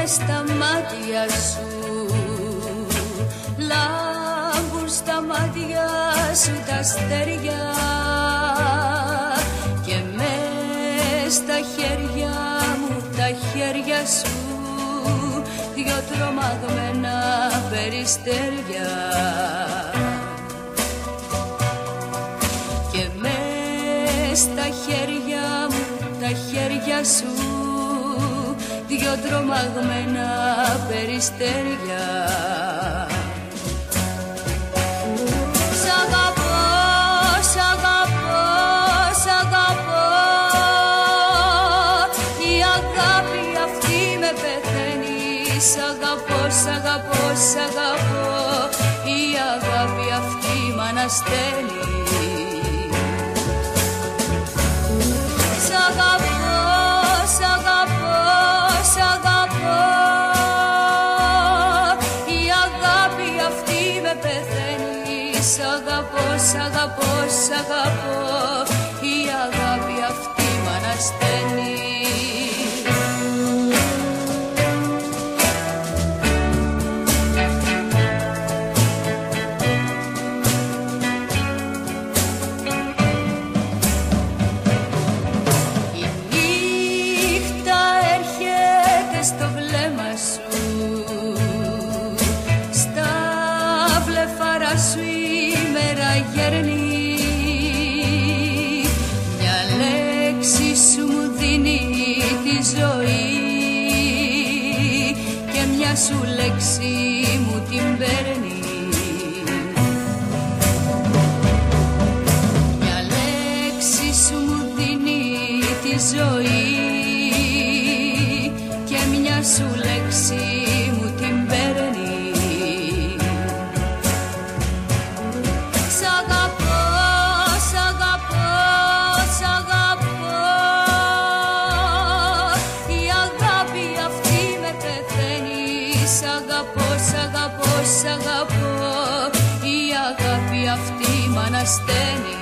στα μάτια σου, λάμπουν στα μάτια σου τα αστέρια και μες στα χέρια μου, τα χέρια σου, δυο τρομαγμένα περιστέρια. Και μες στα χέρια μου, τα χέρια σου, δυο τρομαγμένα περιστέρια. Σ' αγαπώ, σ' αγαπώ, σ' αγαπώ, η αγάπη αυτή με πεθαίνει. Σ' αγαπώ, σ' αγαπώ, σ' αγαπώ, η αγάπη αυτή μ' ανασταίνει. Σ' αγαπώ, σ' αγαπώ, σ' αγαπώ, η αγάπη αυτή με πεθαίνει. Σ' αγαπώ, σ' αγαπώ, σ' αγαπώ, η αγάπη αυτή μ' ανασταίνει. Στο βλέμμα σου, στα βλεφάρα σου η μέρα γέρνει. Μια λέξη σου μου δίνει τη ζωή και μια σου λέξη μου την παίρνει. Μια λέξη σου μου δίνει τη ζωή και μια σου λέξη μου την παίρνει. Σ' αγαπώ, σ' αγαπώ, σ' αγαπώ, η αγάπη αυτή με πεθαίνει. Σ' αγαπώ, σ' αγαπώ, σ' αγαπώ, η αγάπη αυτή μ' ανασταίνει.